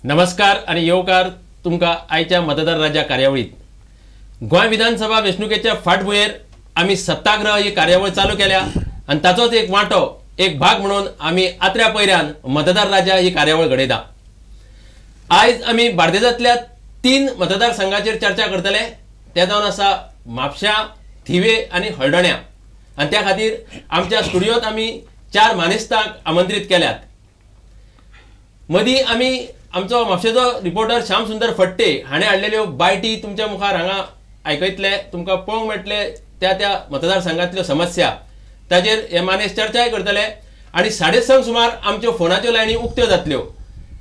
नमस्कार आणि येवकार तुमका आयच्या मतदार राजा कार्यावळीत गोंय विधानसभा वेंचणुकेच्या फाटभुंयेर आमी सत्याग्रह ही कार्यावळ चालू केल्या आणि ताचोच एक वांटो एक भाग म्हणून आमी आत्र्या पैऱ्यान मतदार राजा ही कार्यावळ घडयता। आयज आमी बार्देजांतल्या 3 मतदारसंघाचेर चर्चा करतले। ते जावन आसा म्हापशा, थिवे आणि हळदोण्या। आणि त्या खातीर आमच्या स्टुडियोत आमी 4 मानेस्तांक आमंत्रित केल्यात। मदीं आमी आमचो म्हापशेचो रिपोर्टर श्याम सुंदर फट्टे हाणें हाडलेल्यो बायटी तुमच्या मुखार हांगा आयकयतले, तुमकां पळोवंक मेळटले त्या मतदारसंघांतल्यो समस्या, ताजेर हे मानेस चर्चाय करतले। आणि 6:30 सुमार आमच्यो फोनाच्यो लायनी उक्त्यो जातल्यो।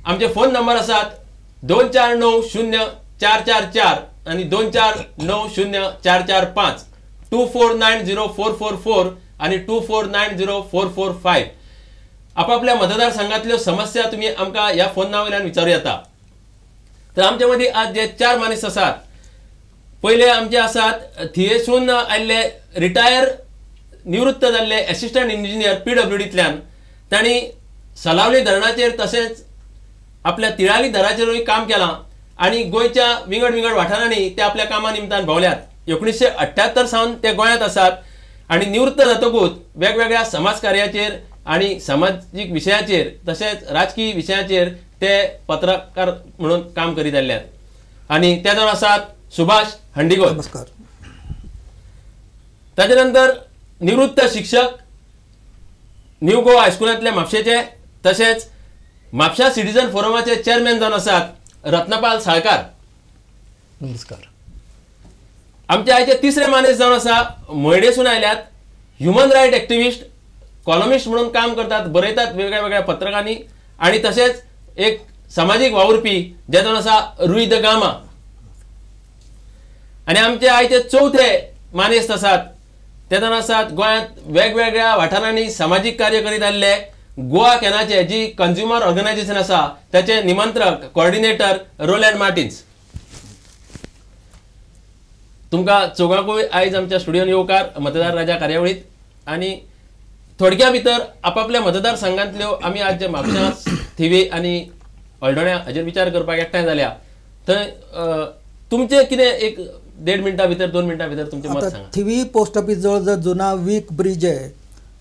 आमचे फोन नंबर आसात 24900444 आणि 24904445, 24904444 आणि 24904445। आपापल्या मतदारसंघातल्यो समस्या तुम्ही आमकां ह्या फोन वयल्यान विचारूं येता। तर आमचे मदीं आज जे 4 मानेस आसात, पहिले आमचे आसात थिएसून आयिल्ले रिटायर निवृत्त जाल्ले असिस्टंट इंजिनियर PWDंतल्यान। तांणी सलावली धरणाचेर तशेंच आपल्या तिळाली धराचेरूय काम केलां आणि गोंयच्या विंगड विंगड वाठारांनी ते आपल्या कामा निमतान भोंवल्यात। 1978 सावन ते गोंयांत आसात आणि निवृत्त जातकूच वेगवेगळ्या समाजकार्याचेर आणि सामाजिक विशयाचेर तशेंच राजकीय विशयाचेर ते पत्रकार म्हणून काम करीत आयल्यात। आणि ते जावन आसात सुभाष हंडिगोल। नमस्कार। ताचे नंतर निवृत्त शिक्षक, न्यू गोवा हायस्कुलांतले म्हापशेचे तशेंच म्हापशा सिटीजन फोरमाचे चेअरमॅन जावन आसात रत्नपाल साळकार। नमस्कार। आमचे आयचे 3रे मानेस जावन आसा मोयडेसून आयल्यात, ह्युमन रायट एक्टिविस्ट, कॉलमिस्ट म्हणून काम करतात, बरयतात वेगळ्या वेगळ्या पत्रकांनी आणि तसेच एक सामाजिक वावुरपी जे जावन आसा रुई द गामा। आणि आमचे आयचे 4थे मानेस्त आसात ते जावन आसात गोंयांत वेगवेगळ्या वाठारांनी सामाजिक कार्य करीत आयिल्ले गोवा कॅनाचे जी कंज्युमर ऑर्गनायझेशन आसा त्याचे निमंत्रक कोऑर्डिनेटर रोलँड मार्टिन्स। तुमकां चौगांकूय आयज आमच्या स्टुडियोन येवकार मतदार राजा कार्यावळीत। आणि थोडक्या भितर आपापल्या मतदारसंघांतल्यो आमी आज जे म्हापशा, थिवे आणि हळदोण्या हाचेर विचार करपाक एकठांय जाल्या। थंय तुमचे कितें एक 1.5 मिनटां भितर 2 मिनटां भितर तुमचें मत सांगा। थिवी पोस्ट ऑफिस जवळ जो जुना वीक ब्रिज आहे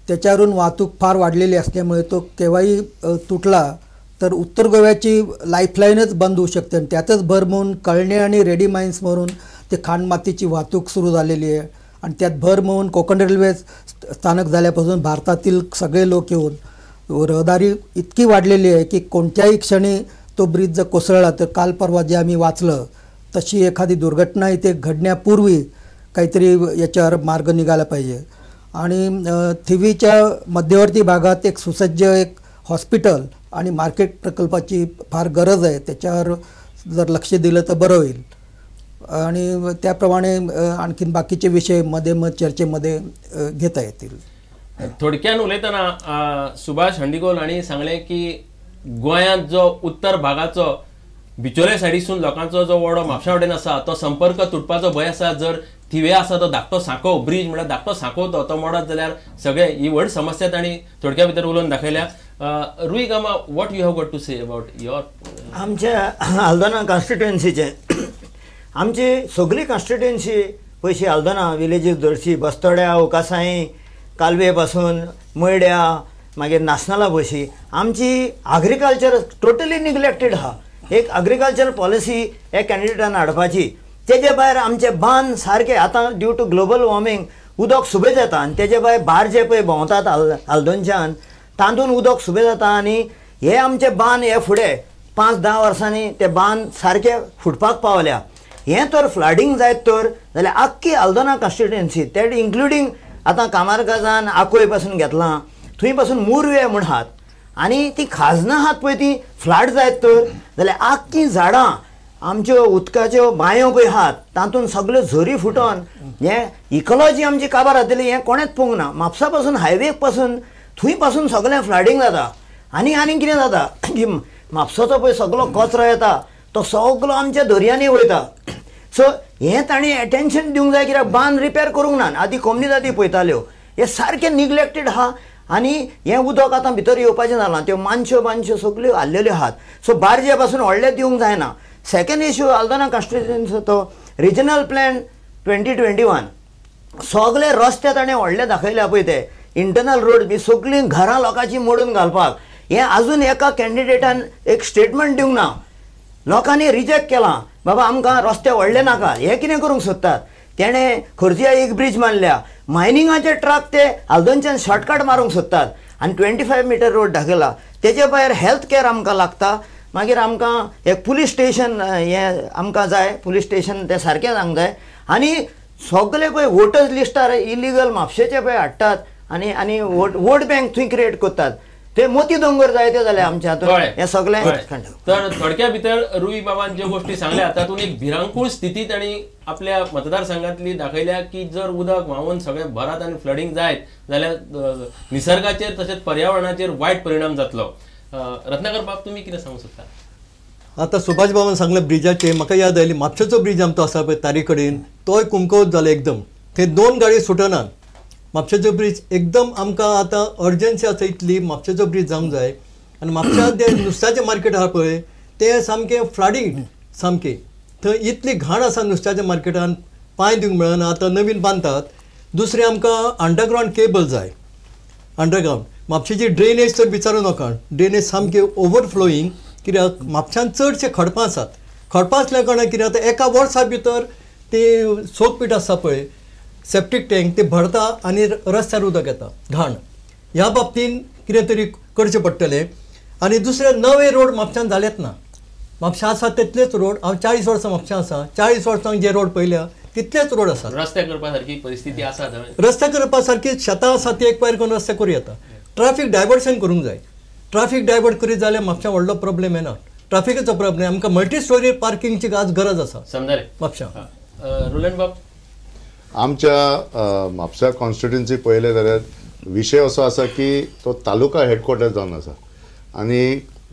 त्याच्यावरून वाहतूक फार वाढलेली असल्यामुळे तो केव्हाही तुटला तर उत्तर गोव्याची लाईफलाईनच बंद होऊ शकते। आणि त्यातच भर म्हणून कळणे आणि रेडी माइन्सवरून ते खाणमातीची वाहतूक सुरू झालेली आहे। आणि त्यात भर म्हणून कोकण रेल्वे स्थानक झाल्यापासून भारतातील सगळे लोक येऊन रहदारी इतकी वाढलेली आहे की कोणत्याही क्षणी तो ब्रिज जर कोसळला तर काल परवा जे आम्ही वाचलं तशी एखादी दुर्घटना इथे घडण्यापूर्वी काहीतरी याच्यावर मार्ग निघाला पाहिजे। आणि थिवीच्या मध्यवर्ती भागात एक सुसज्ज एक हॉस्पिटल आणि मार्केट प्रकल्पाची फार गरज आहे, त्याच्यावर जर लक्ष दिलं तर बरं होईल। आणि त्याप्रमाणे आणखीन बाकीचे विषय मध्ये चर्चेमध्ये घेता येतील। थोडक्यान उलयतना सुभाष हंडिगोल हांणी सांगलें की गोंयांत जो उत्तर भागाचो बिचोले सायडीसून लोकांचो जो व्हडलो म्हापशा वटेन आसा तो संपर्क तुटपाचो भंय आसा। जर थिवे आसा तो धाकटो सांको ब्रिज म्हळ्यार धाकटो सांको तो मोडत जाल्यार सगळे ही व्हड समस्या तांणी थोडक्या भितर उलोवन दाखयल्या। Rui Gama, what you have got to say about your? आमच्या हल्दोना कॉन्स्टिट्युएन्सीचे आमची सगळी कॉन्स्टिट्युएन्सी पयशी हल्दोना विलेजीस धरची बस्तोड्या, ओकासाई, कालवे पासून मोयड्या, मागीर नासनाला बशी आमची एग्रीकल्चर टोटली निग्लेक्टेड आहा। एक एग्रीकल्चर पॉलिसी हे कॅन्डिडेटान हाडपाची। तेजे भायर आमचे बांद सारके आतां ड्यू टू ग्लोबल वॉर्मिंग उदक सुबेज येता आनी तेजे भायर भार जे पळय भोंवतात हल्दोनच्यान तातूंत उदक सुबेज जाता आनी हे आमचे बांद हे फुडें 5-10 वर्सांनी ते बांद सारके फुटपाक पावल्या। हें तर फ्लडिंग जायत तर जाल्यार आख्खी हल्दोना कॉन्स्टिट्युएन्सी ते इन्क्लुडींग आतां कामारकाजान आकोय पासून घेतलां, थंय पासून मुरवे म्हण आहात आनी ती खाजनां आहात पळय ती फ्लड जायत तर जाल्यार आख्खी झाडां आमच्यो उदकाच्यो बांयो पळय आहात तातूंत सगळ्यो झरी फुटोन हें इकॉलॉजी आमची काबार जातली हें कोणेंच पळोवंक ना। म्हापसा पासून हायवेक पासून थंय पासून सगळें फ्लडिंग जाता आनी कितें जाता की म्हापसाचो पळय सगळो कचरो येता तो सगळो आमच्या दर्यांनी वयता। सो हें तांणी एटेन्शन दिवंक जाय कित्याक बांद रिपेर करूंक ना। आदी कम्युनिटी पळयताल्यो हे सारके निग्लेक्टेड आहा आनी हें उदक आतां भितर येवपाचें जालां, त्यो मानश्यो सगल्यो हाल्लेल्यो आहात. सो बार्जे पासून व्हडलें दिवंक जायना. सेकंड इश्यू आल्दोना कॉन्स्टिट्युएन्सीचो तो रिजनल प्लॅन 2021 सगळे रस्ते ताणें व्हडले दाखयल्या पळय ते इंटरनल रोड बी सगळीं घरां लोकांची मोडून घालपाक. हें आजून एका कॅन्डिडेटान एक स्टेटमेंट दिवंक ना. लोकांनी रिजेक्ट केलां, बाबा आमकां रस्ते व्हडले नाका. हे कितें करूंक सोदतात? तेणें खोर्जिया एक ब्रिज मारल्या, मायनिंगाचे ट्रक ते हाल्दोनच्यान शॉर्टकट मारूंक सोदतात आनी 25 मीटर रोड दाखयला. तेजे भायर हेल्थ कॅर आमकां लागता. मागीर आमकां एक पुलीस स्टेशन हें आमकां जाय, पुलीस स्टेशन तें सारकें जावंक जाय. आनी सगळे पळय वोटर्स लिस्टार इलिगल म्हापशेचे पळय हाडटात आनी वोट बँक थंय क्रिएट करतात. ते मोती दोंगर जायते जाले आमच्या हातून हें सगळें. तर थोडक्या भितर रुई बाबान ज्यो गोष्टी सांगल्या तातूंत एक भिरांकूळ स्थिती तांणी आपल्या मतदारसंघातली दाखयल्या की जर उदक व्हांवून सगळें भरात आनी फ्लडींग जायत जाल्यार निसर्गाचेर तशेंच पर्यावरणाचेर वायट परिणाम जातलो. रत्नाकर बाब, तुमी कितें सांगूंक सोदता? आतां सुभाष बाबान सांगलें ब्रिजाचेर, म्हाका याद आयली म्हापशेचो ब्रिज आमचो आसा पळय तारी कडेन, तोय कुंकोवत जालो एकदम. थंय 2 गाडयो सुटनात. म्हापशेचो ब्रिज एकदम आमकां आतां अर्जन्सी आसा इतली, म्हापशेचो ब्रिज जावंक जाय. आनी म्हापशांत जें नुस्त्याचें मार्केट आसा पळय तें सामकें फ्लडींग सामकें. थंय इतली घाण आसा नुस्त्याच्या मार्केटान, पांय दिवंक मेळना. आतां नवीन बांदतात. दुसरें आमकां अंडरग्रावंड केबल जाय. अंडरग्रावंड म्हापशेची ड्रेनेज तर विचारूं नाका. ड्रेनेज सामकें ओवरफ्लोईंग. कित्याक म्हापशांत चडशे खडपां आसात. खडपां आसल्या कारणान कितें जाता, एका वर्सा भितर ते सोकपीट आसा पळय सेप्टीक टँक ते भरता आनी रस्त्यार उदक येता घाण. ह्या बाबतीन कितें तरी करचें पडटलें. आनी दुसरें नवे रोड म्हापशांत जालेत ना. म्हापशां आसा तितलेच रोड. हांव 40 वर्सां म्हापशां आसा. 40 वर्सांक जे रोड पयल्या तितलेच रोड आसात. रस्ते करपा सारकी परिस्थिती आसा थंय. रस्ते करपा सारकी शेतां आसा ती एक पायर करून रस्ते करूं येता. ट्राफीक डायवर्शन करूंक जाय. ट्राफीक डायवर्ट करीत जाल्यार म्हापशां व्हडलो प्रॉब्लेम येना. ट्राफिकाचो प्रॉब्लेम आमकां मल्टी स्टोरी पार्किंगची आज गरज आसा समजा म्हापशां. रुलन बाब, आमच्या म्हापसा कॉन्स्टिट्युएन्सी पळयलें जाल्यार विशय असो आसा की तो तालुका हेडक्वॉर्टर जावन आसा आनी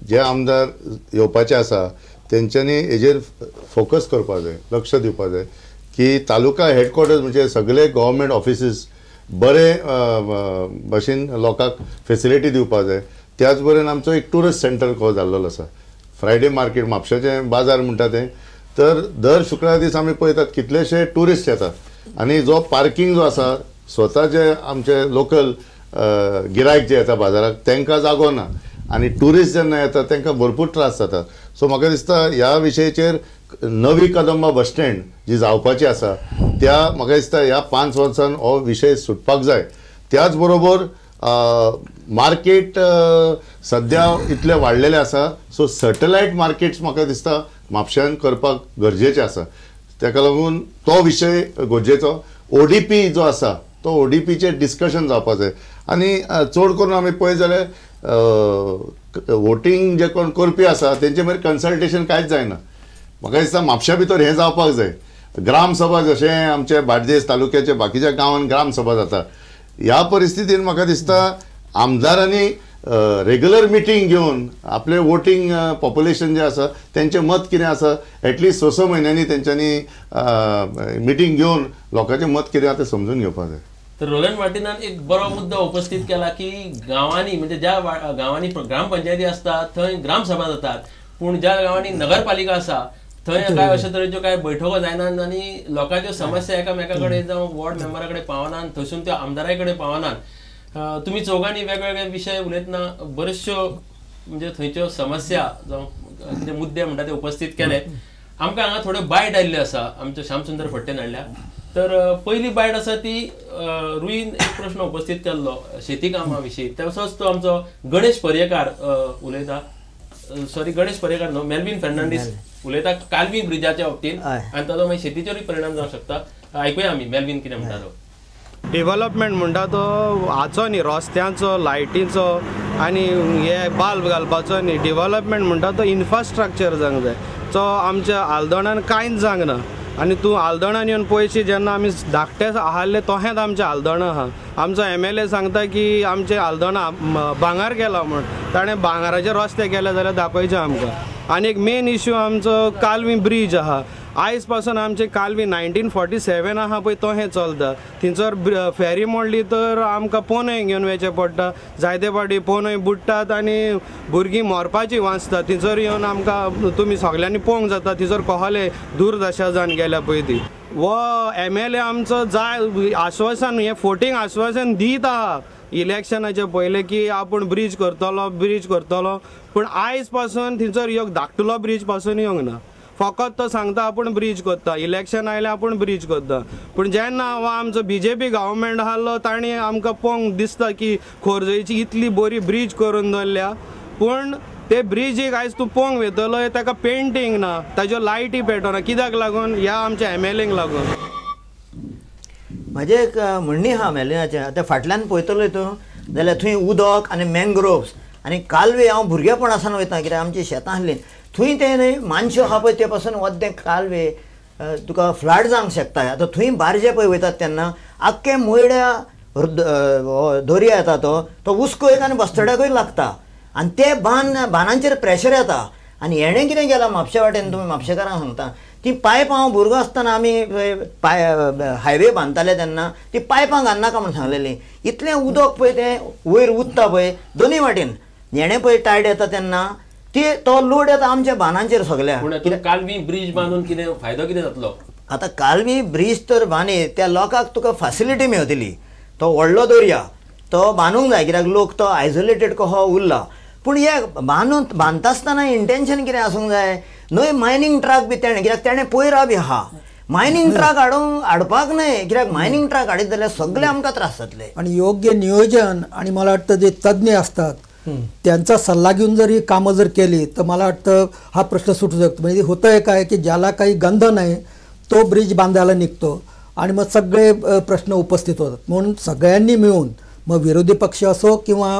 जे आमदार येवपाचे आसा तेंच्यांनी हेजेर फोकस करपाक जाय, लक्ष दिवपाक जाय की तालुका हेडक्वॉर्टर्स म्हणजे सगळे गव्हर्मेंट ऑफिसीस बरे भशेन लोकांक फेसिलिटी दिवपाक जाय. त्याच बरेन आमचो एक टुरिस्ट सेंटर कहो जाल्लो आसा. फ्रायडे मार्केट म्हापशाचें बाजार म्हणटा तें, तर दर शुक्रार दीस आमी पळयतात कितलेशे टुरिस्ट येतात आनी जो पार्किंग जो आसा स्वता जे आमचे लोकल गिरायक जे येता बाजाराक तांकां जागो ना आनी टुरिस्ट जेन्ना येतात तांकां भरपूर त्रास जातात. सो म्हाका दिसता ह्या विशयाचेर नवी कदंबा बस स्टँड जी जावपाची आसा त्या म्हाका दिसता ह्या 5 वर्सान हो विशय सुटपाक जाय. त्याच बरोबर मार्केट सद्या इतले वाडलेले आसा सो सॅटलायट मार्केट्स म्हाका दिसता म्हापशांत करपाक गरजेचे आसा. ताका लागून तो विशय गरजेचो. ODP जो आसा तो ODPचेर डिस्कशन जावपाक जाय आनी चड करून आमी पळयत जाल्यार वोटींग जे कोण करपी आसा तेंचे मागीर कन्सल्टेशन कांयच जायना. म्हाका दिसता म्हापशा भितर हें जावपाक जाय. ग्रामसभा जशें आमचे बार्देस तालुक्याचे बाकीच्या गांवांत ग्रामसभा जाता ह्या परिस्थितीन म्हाका दिसता आमदारांनी रेग्युलर मिटींग घेवन आपले वोटींग पॉप्युलेशन जे आसा तेंचें मत कितें आसा एटलिस्ट 6 म्हयन्यांनी तेंच्यांनी मिटींग घेवन लोकांचें मत कितें आसा तें समजून घेवपाक जाय. तर रोलंड मार्टिनान एक बरो मुद्दो उपस्थित केला की गांवांनी म्हणजे ज्या गांवांनी ग्रामपंचायती असतात थंय ग्रामसभा जातात पूण ज्या गांवांनी नगरपालिका आसा थंय काय अशे तरेच्यो काय बैठको जायनात आनी लोकांच्यो समस्या एकामेका कडेन जावं वॉर्ड मेंबरा कडेन पावनात थंयसून त्यो आमदारा कडेन पावनात. तुम्ही चौघांनी वेगवेगळे विशय उलयतना बऱ्योचश्यो म्हणजे थंयच्यो समस्या जावं जे मुद्दे म्हणटा ते उपस्थित केले. आमकां हांगा थोड्यो बायट आयिल्ल्यो आसा आमच्या श्यामसुंदर फडटेन हाडल्या. तर पहिली बायट आसा ती रुईन एक प्रश्न उपस्थित केल्लो शेती कामा विशीं. तसोच तो आमचो गणेश पर्येकार उलयता. सॉरी गणेश पर्येकार न्हू मेल्विन फर्नांडीस उलयता कालवी ब्रिजाच्या बाबतींत आनी ताचो मागीर शेतीचेरूय परिणाम जावंक शकता. आयकुया आमी मेल्विन कितें म्हणटा तो. डेव्हलपमेंट म्हणटा तो हाचो न्ही रस्त्यांचो लायटीचो आनी हे बाल्ब घालपाचो न्ही. डेव्हलपमेंट म्हणटा तो इन्फ्रास्ट्रक्चर जावंक जाय जो आमच्या आल्दोणान कांयच जावंक ना. आनी तूं आल्दोणान येवन पळयशी जेन्ना आमी धाकटे आहले तोहेंच आमचें आल्दोणां आहा. आमचो MLA सांगता की आमचे आल्दोणां भांगार केला म्हण. ताणें भांगाराचे रस्ते केले जाल्यार दाखोवचे आमकां. आनी एक मेन इश्यू आमचो कालवी ब्रीज आहा. आयज पासून आमचे कालवी 1947 आहा पळय तो हें चलता. थंयसर फेरी मोडली तर आमकां पोनय घेवन वचचें पडटा. जायते फावटी पोनय बुडटात आनी भुरगीं मरपाची वाचतात. थंयसर येवन आमकां तुमी सगल्यांनी पळोवंक जाता थंयसर कोहले दुर्दशा जावन गेल्या पळय ती. वो MLA आमचो जाय आश्वासन हें फोटींग आश्वासन दीत आहा इलेक्शनाचे पयले की आपूण ब्रिज करतलो पूण आयज पासून थंयसर एक धाकटुलो ब्रिज पासून येवंक ना. फकत तो सांगता आपूण ब्रिज करता, इलेक्शन आयल्यार आपूण ब्रिज करता. पूण जेन्ना हो आमचो BJP गव्हर्मेंट आसलो ताणी आमकां पळोवंक दिसता की खोर्जेची इतली बरी ब्रिज करून दवरल्या पूण ते ब्रिजीक आयज तूं पळोवंक वेतलो ताका पेंटींग ना, ताज्यो लायटी पेटना. कित्याक लागून? ह्या आमच्या MLAक लागून. म्हजें एक म्हणणें आहा मेलिनाचें. आतां फाटल्यान पळयतलो तूं जाल्यार थंय उदक आनी मँग्रोव्स आनी कालवे हांव भुरगेपणासान वयता कित्याक आमची शेतां आसलीं थंय ते न्हय मानश्यो आहा पळय ते पासून वद्दे कालवे तुका फ्लड जावंक शकता. आतां थंय बारजे पळय वयतात तेन्ना आख्खे मोयड्या दर्या येता तो हुस्कोयक आनी बस्तड्याकूय लागता आनी ते बानांचेर प्रेशर येता. आनी हेणें कितें केलां म्हापशे वाटेन तुमी म्हापशेकारांक सांगता ती पायप हांव भुरगो आसतना आमी हायवे बांदताले तेन्ना ती पायपां घालनाका म्हूण सांगलेलीं. इतलें उदक पळय तें वयर उरता पळय दोनूय वाटेन हेणें पळय टायड येता तेन्ना तो लोड येता आमच्या बानांचेर सगल्या. कालवी ब्रिज बांदून कितें फायदो कितें जातलो? आतां कालवी ब्रिज तर बांदी त्या लोकांक तुका फॅसिलिटी मेळटली. तो व्हडलो दर्या तो बांदूंक जाय कित्याक लोक तो आयसोलेटेड कसो उरला. पूण हे बांदता आसतना इंटेंशन कितें आसूंक जाय? न्हय मायनींग ट्रक बी तेणें कित्याक तेणें पयर बी आहा मायनींग ट्रक हाडपाक न्हय कित्याक मायनींग ट्रक हाडीत जाल्यार सगळे आमकां त्रास जातले. आणि योग्य नियोजन आणि मला वाटतं जे तज्ज्ञ असतात त्यांचा सल्ला घेऊन जर ही कामं जर केली तर मला वाटतं हा प्रश्न सुटू शकतो. म्हणजे होतं आहे काय की ज्याला काही गंध नाही तो ब्रिज बांधायला निघतो आणि मग सगळे प्रश्न उपस्थित होतात. म्हणून सगळ्यांनी मिळून मग विरोधी पक्ष असो किंवा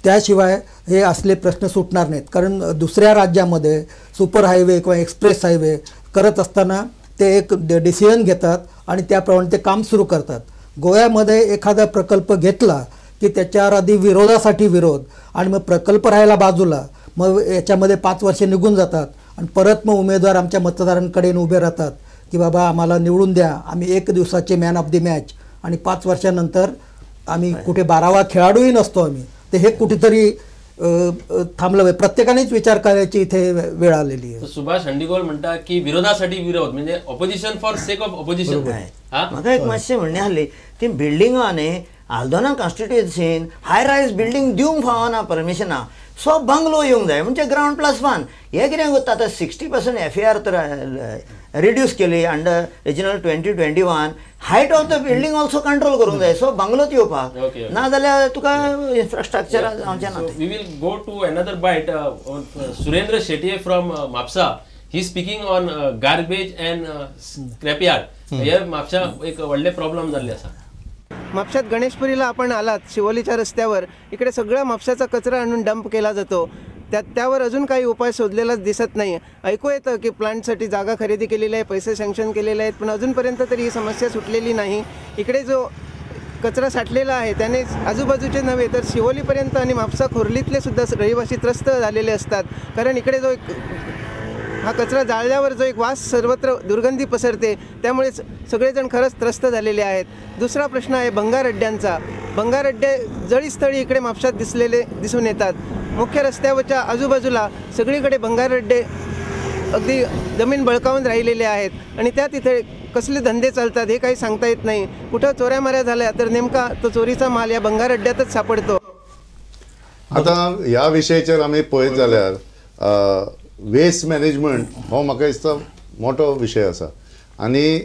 त्याशिवाय हे असले प्रश्न सुटणार नाहीत. कारण दुसऱ्या राज्यामध्ये सुपर हायवे किंवा एक्सप्रेस हायवे करत असताना ते एक डिसिजन घेतात आणि त्याप्रमाणे ते काम सुरू करतात. गोव्यामध्ये एखादा प्रकल्प घेतला की त्याच्यावर आधी विरोधासाठी विरोध आणि मग प्रकल्प राहायला बाजूला मग याच्यामध्ये 5 वर्षे निघून जातात आणि परत मग उमेदवार आमच्या मतदारांकडे उभे राहतात की बाबा आम्हाला निवडून द्या, आम्ही 1 दिवसाचे मॅन ऑफ द मॅच आणि 5 वर्षानंतर आम्ही कुठे 12वा खेळाडूही नसतो आम्ही. ते हे कुठेतरी थांबलं पाहिजे. प्रत्येकानेच विचार करायची इथे वेळ आलेली आहे. सुभाष हंडीगोल म्हणतात की विरोधासाठी विरोध म्हणजे opposition for sake of opposition. म्हाका एक मातशें म्हणणें आसली ती बिल्डिंगां न्ही आल्दोना कॉन्स्टिट्युएन्सीन हाय रायज बिल्डींग दिवंक फावना परमिशना. सो बंगलो येवंक जाय म्हणजे ग्राउंड +1. हे कितें करता आतां 60% FAR तर रिड्यूस केली under regional 2021. Height of the building also control करूंक जाय. सो बंगलोत येवपाक ना जाल्यार तुका इन्फ्रास्ट्रक्चर जावचें ना. We will go to another bite. Surendra Shetye from Mhapsa he speaking on garbage and scrap yard. हे म्हापसा एक व्हडले प्रॉब्लेम जाल्ले आसा. म्हापशात गणेशपुरीला आपण आलात शिवोलीच्या रस्त्यावर इकडे सगळा म्हापशाचा कचरा आणून डंप केला जातो. त्यावर अजून काही उपाय शोधलेलाच दिसत नाही. ऐकू येतं की प्लांटसाठी जागा खरेदी केलेली आहे, पैसे सँक्शन केलेले आहेत, पण अजूनपर्यंत तरी ही समस्या सुटलेली नाही. इकडे जो कचरा साठलेला आहे त्याने आजूबाजूचे नव्हे तर शिवोलीपर्यंत आणि म्हापसा खोर्लीतले सुद्धा रहिवासी त्रस्त झालेले असतात. कारण इकडे जो एक हा कचरा जाळल्यावर जो एक वास सर्वत्र दुर्गंधी पसरते त्यामुळे सगळेजण खरंच त्रस्त झालेले आहेत. दुसरा प्रश्न आहे भंगारअड्ड्यांचा. भंगारअड्डे जळीस्थळी इकडे म्हापशात दिसून येतात. मुख्य रस्त्यावरच्या आजूबाजूला सगळीकडे भंगारअड्डे अगदी जमीन बळकावून राहिलेले आहेत आणि त्या तिथे कसले धंदे चालतात हे काही सांगता येत नाही. कुठं चोऱ्यामाऱ्या झाल्या तर नेमका तो चोरीचा माल या भंगारअड्ड्यातच सापडतो. आता ह्या विशयाचेर आमी पळयत जाल्यार वेस्ट मॅनेजमेंट हो म्हाका दिसता मोठो विशय आसा आनी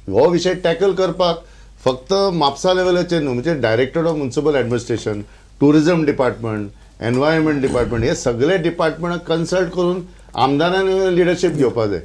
हो विशय टॅकल करपाक फक्त म्हापसा लेवलाचेर न्हू म्हणजे director of municipal administration, tourism department, environment department हे सगळे डिपार्टमेंटाक कन्सल्ट करून आमदारान लिडरशीप घेवपाक जाय.